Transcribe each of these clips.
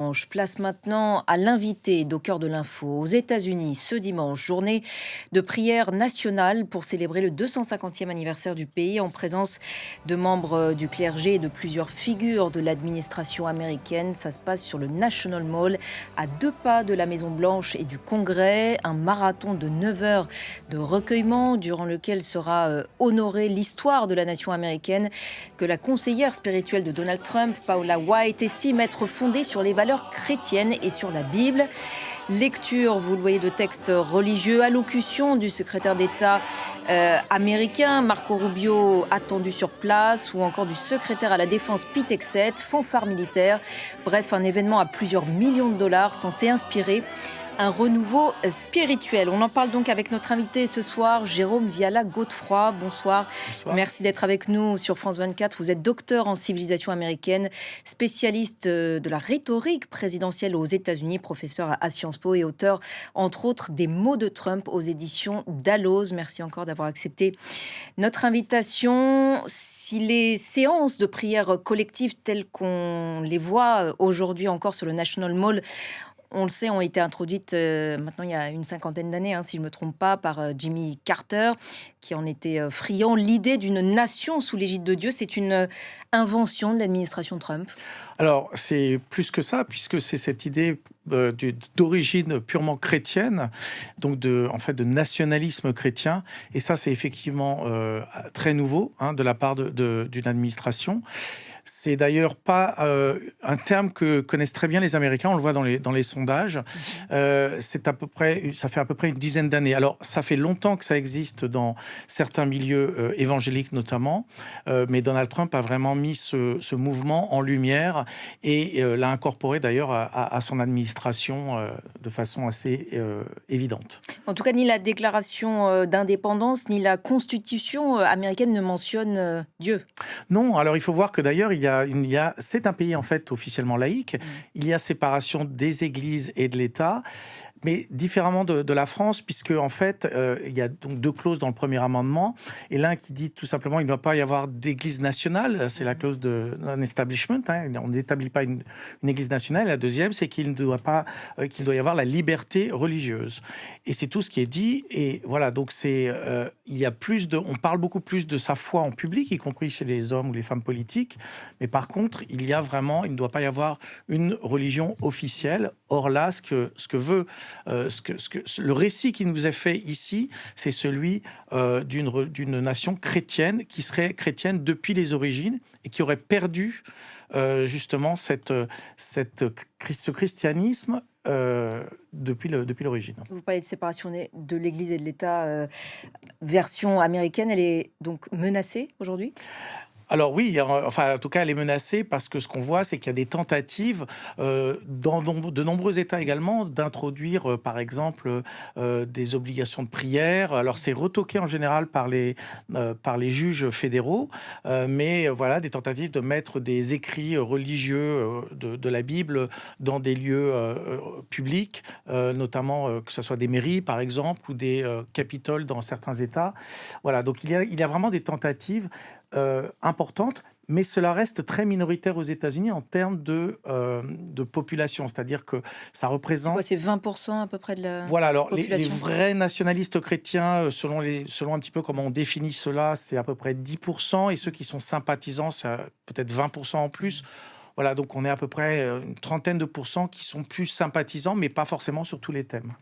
Je place maintenant à l'invité d'Au cœur de l'info. Aux États-Unis, ce dimanche, journée de prière nationale pour célébrer le 250e anniversaire du pays en présence de membres du clergé et de plusieurs figures de l'administration américaine. Ça se passe sur le National Mall, à 2 pas de la Maison-Blanche et du Congrès. Un marathon de 9 heures de recueillement durant lequel sera honorée l'histoire de la nation américaine que la conseillère spirituelle de Donald Trump, Paula White, estime être fondée sur les valeurs chrétiennes et sur la Bible. Lecture, vous le voyez, de textes religieux, allocution du secrétaire d'État américain Marco Rubio attendu sur place, ou encore du secrétaire à la défense Pete Hegseth, fanfare militaire. Bref, un événement à plusieurs millions de dollars censé inspirer un renouveau spirituel. On en parle donc avec notre invité ce soir, Jérôme Viala-Godefroy. Bonsoir. Bonsoir. Merci d'être avec nous sur France 24. Vous êtes docteur en civilisation américaine, spécialiste de la rhétorique présidentielle aux États-Unis, professeur à Sciences Po et auteur, entre autres, des mots de Trump aux éditions Dalloz. Merci encore d'avoir accepté notre invitation. Si les séances de prière collective telles qu'on les voit aujourd'hui encore sur le National Mall, on le sait, ont été introduites maintenant il y a une cinquantaine d'années, si je ne me trompe pas, par Jimmy Carter, qui en était friand. L'idée d'une nation sous l'égide de Dieu, c'est une invention de l'administration Trump. Alors, c'est plus que ça, puisque c'est cette idée d'origine purement chrétienne, donc en fait, de nationalisme chrétien. Et ça, c'est effectivement très nouveau de la part d'une administration. C'est d'ailleurs pas un terme que connaissent très bien les Américains. On le voit dans les sondages. C'est ça fait à peu près une dizaine d'années. Alors, ça fait longtemps que ça existe dans certains milieux évangéliques notamment, mais Donald Trump a vraiment mis ce mouvement en lumière et l'a incorporé d'ailleurs à son administration de façon assez évidente. En tout cas, ni la déclaration d'indépendance, ni la constitution américaine ne mentionnent Dieu. Non, alors il faut voir que d'ailleurs, c'est un pays en fait officiellement laïque. Il y a séparation des églises et de l'État. Mais différemment de la France, puisque en fait, il y a donc 2 clauses dans le premier amendement, et l'un qui dit tout simplement qu'il ne doit pas y avoir d'église nationale, c'est la clause de non-establishment, on n'établit pas une église nationale. Et la deuxième, c'est qu'il doit y avoir la liberté religieuse. Et c'est tout ce qui est dit. Et voilà, donc il y a on parle beaucoup plus de sa foi en public, y compris chez les hommes ou les femmes politiques. Mais par contre, il ne doit pas y avoir une religion officielle. Or là, ce que veut le récit qui nous est fait ici, c'est celui d'une nation chrétienne qui serait chrétienne depuis les origines et qui aurait perdu justement ce christianisme depuis l'origine. Vous parlez de séparation de l'Église et de l'État, version américaine, elle est donc menacée aujourd'hui ? Alors oui, enfin en tout cas elle est menacée parce que ce qu'on voit, c'est qu'il y a des tentatives dans de nombreux États également d'introduire par exemple des obligations de prière. Alors c'est retoqué en général par les juges fédéraux, mais voilà, des tentatives de mettre des écrits religieux de la Bible dans des lieux publics, notamment que ce soit des mairies par exemple ou des capitoles dans certains États. Voilà, donc il y a vraiment des tentatives importante, mais cela reste très minoritaire aux États-Unis en termes de population. C'est-à-dire que ça représente... C'est 20% à peu près de la Voilà, alors population. les vrais nationalistes chrétiens, selon un petit peu comment on définit cela, c'est à peu près 10%, et ceux qui sont sympathisants, c'est peut-être 20% en plus. Voilà, donc on est à peu près une trentaine de pourcents qui sont plus sympathisants, mais pas forcément sur tous les thèmes.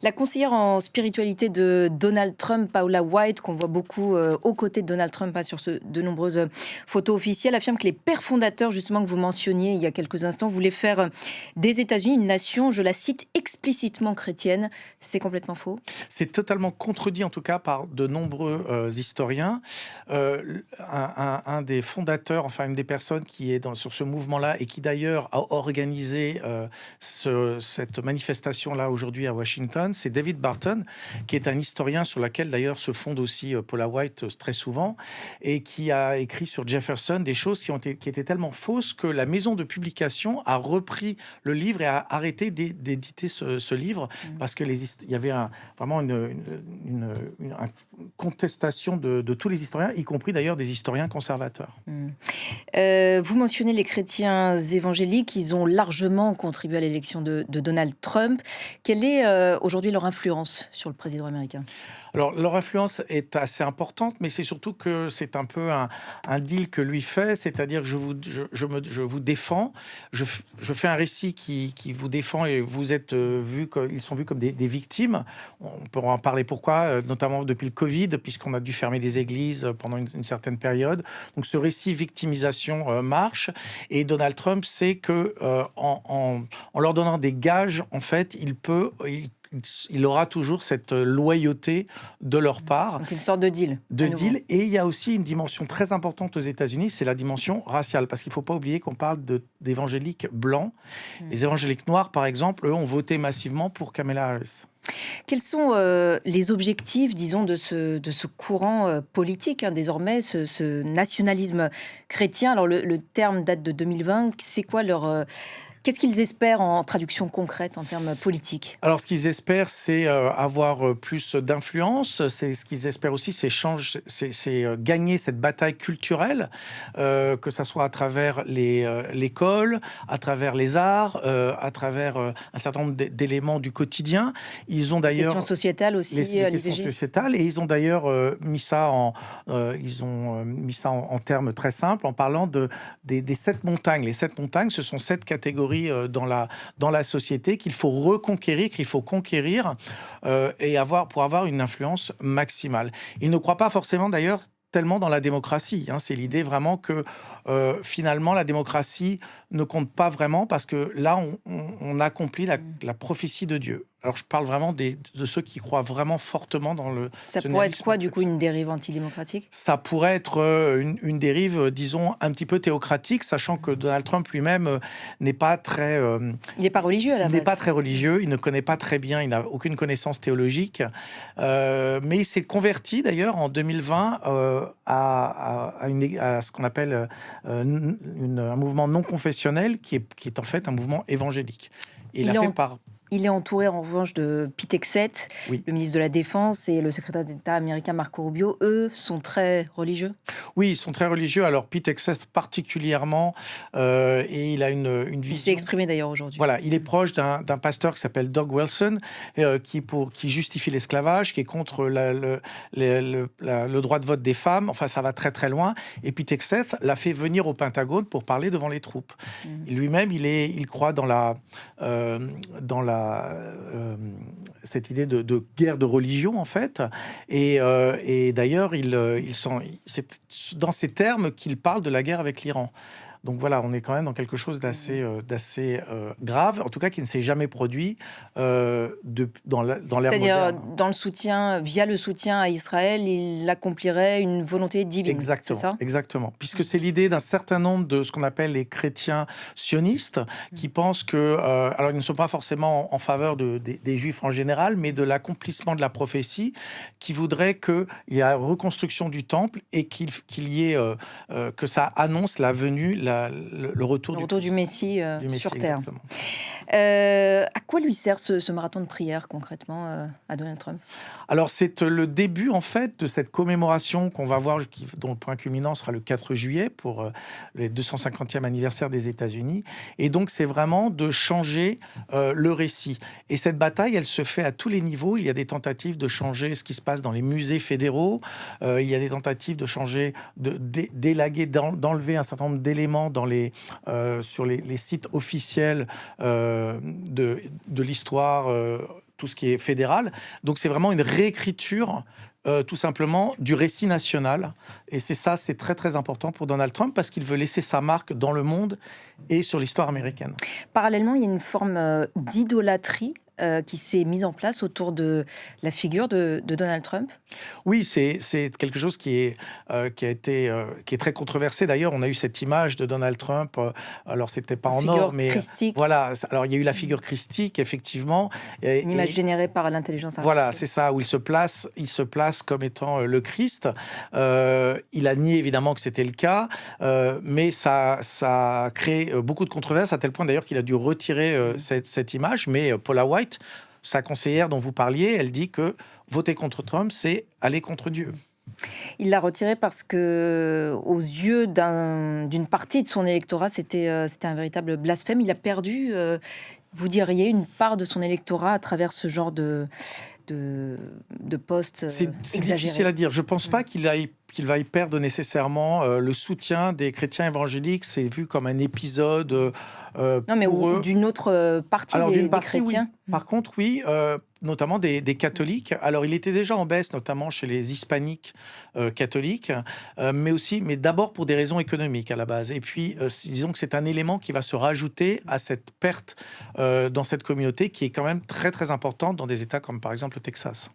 La conseillère en spiritualité de Donald Trump, Paula White, qu'on voit beaucoup aux côtés de Donald Trump sur de nombreuses photos officielles, affirme que les pères fondateurs, justement, que vous mentionniez il y a quelques instants, voulaient faire des États-Unis une nation, je la cite, explicitement chrétienne. C'est complètement faux. C'est totalement contredit, en tout cas, par de nombreux historiens. Un des fondateurs, enfin une des personnes qui est sur ce mouvement-là et qui d'ailleurs a organisé cette manifestation-là aujourd'hui à Washington, c'est David Barton, qui est un historien sur lequel d'ailleurs se fonde aussi Paula White très souvent, et qui a écrit sur Jefferson des choses qui étaient tellement fausses que la maison de publication a repris le livre et a arrêté d'éditer ce livre, parce que il y avait vraiment une contestation de tous les historiens, y compris d'ailleurs des historiens conservateurs. Vous mentionnez les chrétiens chrétiens évangéliques, ils ont largement contribué à l'élection de Donald Trump. Quelle est aujourd'hui leur influence sur le président américain ? Alors, leur influence est assez importante, mais c'est surtout que c'est un peu un deal que lui fait, c'est-à-dire que je vous défends, je fais un récit qui vous défend et vous êtes ils sont vus comme des victimes. On peut en parler pourquoi, notamment depuis le Covid, puisqu'on a dû fermer des églises pendant une certaine période. Donc, ce récit victimisation marche, et Donald Trump sait que en leur donnant des gages, en fait, il aura toujours cette loyauté de leur part. Donc une sorte de deal. Et il y a aussi une dimension très importante aux États-Unis, c'est la dimension raciale. Parce qu'il ne faut pas oublier qu'on parle d'évangéliques blancs. Les évangéliques noirs, par exemple, eux, ont voté massivement pour Kamala Harris. Quels sont les objectifs, disons, de ce courant politique, désormais, ce nationalisme chrétien? Alors, le terme date de 2020. C'est quoi qu'est-ce qu'ils espèrent en traduction concrète, en termes politiques? Alors, ce qu'ils espèrent, c'est avoir plus d'influence. C'est ce qu'ils espèrent aussi, c'est gagner cette bataille culturelle, que ça soit à travers l'école, à travers les arts, à travers un certain nombre d'éléments du quotidien. Ils ont d'ailleurs questions sociétales aussi, les questions sociétales, et ils ont d'ailleurs mis ça en termes très simples, en parlant des 7 montagnes. Les 7 montagnes, ce sont 7 catégories dans la société qu'il faut reconquérir, qu'il faut conquérir pour avoir une influence maximale. Ils ne croient pas forcément d'ailleurs tellement dans la démocratie. C'est l'idée vraiment que finalement la démocratie ne compte pas vraiment, parce que là on accomplit la prophétie de Dieu. Alors je parle vraiment de ceux qui croient vraiment fortement dans le... Ça pourrait être quoi, du coup, une dérive antidémocratique? Ça pourrait être une dérive, disons, un petit peu théocratique, sachant que Donald Trump lui-même n'est pas très... il n'est pas religieux à la base. Il n'est pas très religieux, il ne connaît pas très bien, il n'a aucune connaissance théologique. Mais il s'est converti d'ailleurs en 2020 à ce qu'on appelle un mouvement non confessionnel, qui est en fait un mouvement évangélique. Et Il est entouré en revanche de Pete Hegseth, oui, le ministre de la Défense, et le secrétaire d'État américain Marco Rubio. Eux sont très religieux? Oui, ils sont très religieux. Alors Pete Hegseth particulièrement, et il a une vision... Il s'est exprimé d'ailleurs aujourd'hui. Voilà, il est proche d'un pasteur qui s'appelle Doug Wilson, qui justifie l'esclavage, qui est contre le droit de vote des femmes. Enfin, ça va très très loin. Et Pete Hegseth l'a fait venir au Pentagone pour parler devant les troupes. Lui-même, il croit dans cette idée de guerre de religion, en fait. Et d'ailleurs, c'est dans ces termes qu'il parle de la guerre avec l'Iran. Donc voilà, on est quand même dans quelque chose d'assez grave, en tout cas qui ne s'est jamais produit dans l'ère moderne. C'est-à-dire, via le soutien à Israël, il accomplirait une volonté divine. Exactement, c'est ça? exactement. Puisque c'est l'idée d'un certain nombre de ce qu'on appelle les chrétiens sionistes, qui pensent que, alors ils ne sont pas forcément en faveur des Juifs en général, mais de l'accomplissement de la prophétie, qui voudrait qu'il y ait reconstruction du temple et qu'il y ait que ça annonce la venue, le retour du Messie sur Terre. Exactement. À quoi lui sert ce marathon de prière concrètement à Donald Trump? Alors c'est le début en fait de cette commémoration qu'on va voir, dont le point culminant sera le 4 juillet pour le 250e anniversaire des États-Unis. Et donc c'est vraiment de changer le récit. Et cette bataille, elle se fait à tous les niveaux. Il y a des tentatives de changer ce qui se passe dans les musées fédéraux. Il y a des tentatives de changer, d'élaguer, d'enlever un certain nombre d'éléments sur les sites officiels de l'histoire, tout ce qui est fédéral. Donc c'est vraiment une réécriture tout simplement du récit national. Et c'est très très important pour Donald Trump, parce qu'il veut laisser sa marque dans le monde et sur l'histoire américaine. Parallèlement, il y a une forme d'idolâtrie qui s'est mise en place autour de la figure de Donald Trump. Oui, c'est quelque chose qui est très controversé. D'ailleurs, on a eu cette image de Donald Trump. Alors, c'était pas en or, mais christique. Voilà. Alors, il y a eu la figure christique, effectivement. Une image générée par l'intelligence artificielle. Voilà, c'est ça, où il se place comme étant le Christ. Il a nié évidemment que c'était le cas, mais ça a créé beaucoup de controverses, à tel point d'ailleurs qu'il a dû retirer cette image. Mais Paula White, sa conseillère dont vous parliez, elle dit que voter contre Trump, c'est aller contre Dieu. Il l'a retiré parce que, aux yeux d'une partie de son électorat, c'était un véritable blasphème. Il a perdu, vous diriez, une part de son électorat à travers ce genre de, de postes C'est difficile exagérés. à dire. Je ne pense pas qu'il va y perdre nécessairement le soutien des chrétiens évangéliques. C'est vu comme un épisode Non, mais pour ou eux. d'une autre partie Alors d'une des partie, oui. chrétiens. Par contre, oui, notamment des catholiques. Alors il était déjà en baisse, notamment chez les hispaniques catholiques, mais d'abord pour des raisons économiques à la base. Et puis, disons que c'est un élément qui va se rajouter à cette perte dans cette communauté qui est quand même très très importante dans des États comme par exemple le Texas.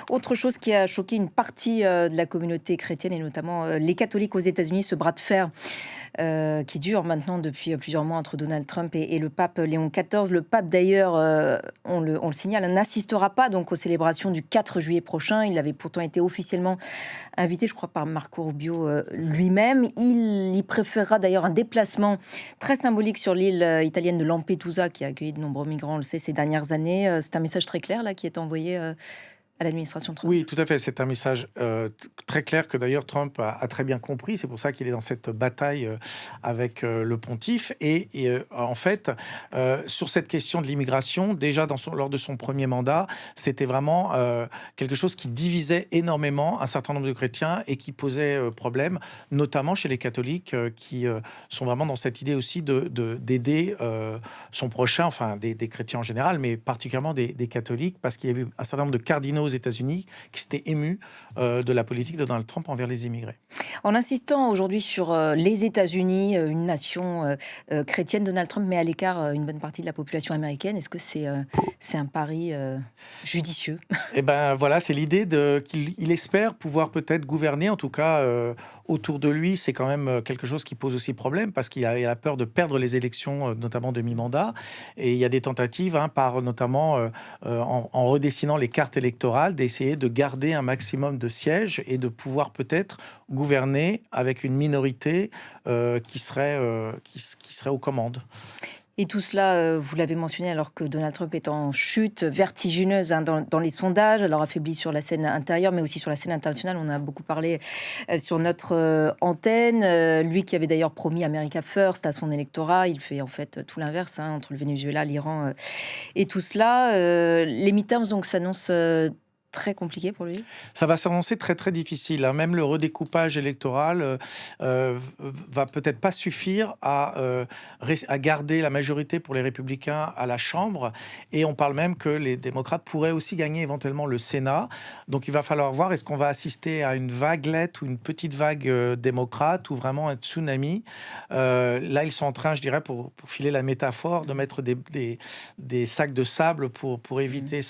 Autre chose qui a choqué une partie de la communauté chrétienne et notamment les catholiques aux États-Unis, ce bras de fer qui dure maintenant depuis plusieurs mois entre Donald Trump et le pape Léon XIV. Le pape d'ailleurs, on le signale, n'assistera pas donc aux célébrations du 4 juillet prochain. Il avait pourtant été officiellement invité, je crois, par Marco Rubio lui-même. Il y préférera d'ailleurs un déplacement très symbolique sur l'île italienne de Lampedusa qui a accueilli de nombreux migrants, on le sait, ces dernières années. C'est un message très clair là qui est envoyé à l'administration Trump. Oui, tout à fait. C'est un message très clair que d'ailleurs Trump a très bien compris. C'est pour ça qu'il est dans cette bataille avec le pontife. En fait, sur cette question de l'immigration, déjà lors de son premier mandat, c'était vraiment quelque chose qui divisait énormément un certain nombre de chrétiens et qui posait problème, notamment chez les catholiques qui sont vraiment dans cette idée aussi d'aider son prochain, enfin des chrétiens en général, mais particulièrement des catholiques, parce qu'il y avait un certain nombre de cardinaux aux États-Unis qui s'étaient émus de la politique de Donald Trump envers les immigrés. En insistant aujourd'hui sur les États-Unis, une nation chrétienne, Donald Trump met à l'écart une bonne partie de la population américaine. Est-ce que c'est un pari judicieux? Et ben voilà, c'est l'idée qu'il espère pouvoir peut-être gouverner, en tout cas autour de lui, c'est quand même quelque chose qui pose aussi problème parce qu'il a peur de perdre les élections, notamment de mi-mandat. Et il y a des tentatives, notamment en redessinant les cartes électorales, d'essayer de garder un maximum de sièges et de pouvoir peut-être gouverner avec une minorité qui serait aux commandes. Et tout cela, vous l'avez mentionné, alors que Donald Trump est en chute vertigineuse dans les sondages, alors affaibli sur la scène intérieure, mais aussi sur la scène internationale. On a beaucoup parlé sur notre antenne. Lui qui avait d'ailleurs promis America First à son électorat, il fait en fait tout l'inverse entre le Venezuela, l'Iran et tout cela. Les midterms donc s'annoncent très compliqués pour lui. Ça va s'annoncer très très difficile. Même le redécoupage électoral va peut-être pas suffire à garder la majorité pour les républicains à la Chambre. Et on parle même que les démocrates pourraient aussi gagner éventuellement le Sénat. Donc il va falloir voir, est-ce qu'on va assister à une vaguelette ou une petite vague démocrate ou vraiment un tsunami. Là, ils sont en train, je dirais, pour filer la métaphore, de mettre des sacs de sable pour éviter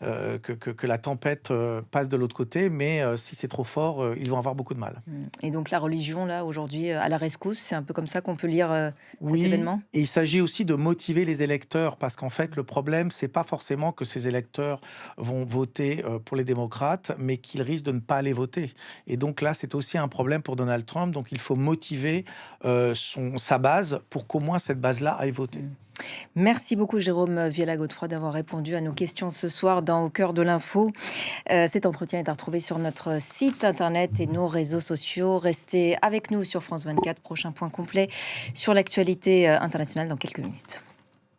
que la tempête passe de l'autre côté, mais si c'est trop fort, ils vont avoir beaucoup de mal. Et donc la religion, là, aujourd'hui, à la rescousse, c'est un peu comme ça qu'on peut lire cet Oui, événement? et il s'agit aussi de motiver les électeurs, parce qu'en fait, le problème, c'est pas forcément que ces électeurs vont voter pour les démocrates, mais qu'ils risquent de ne pas aller voter. Et donc là, c'est aussi un problème pour Donald Trump, donc il faut motiver sa base pour qu'au moins cette base-là aille voter. Merci beaucoup Jérôme Viella-Godefroy d'avoir répondu à nos questions ce soir dans Au cœur de l'info. Cet entretien est à retrouver sur notre site internet et nos réseaux sociaux. Restez avec nous sur France 24. Prochain point complet sur l'actualité internationale dans quelques minutes.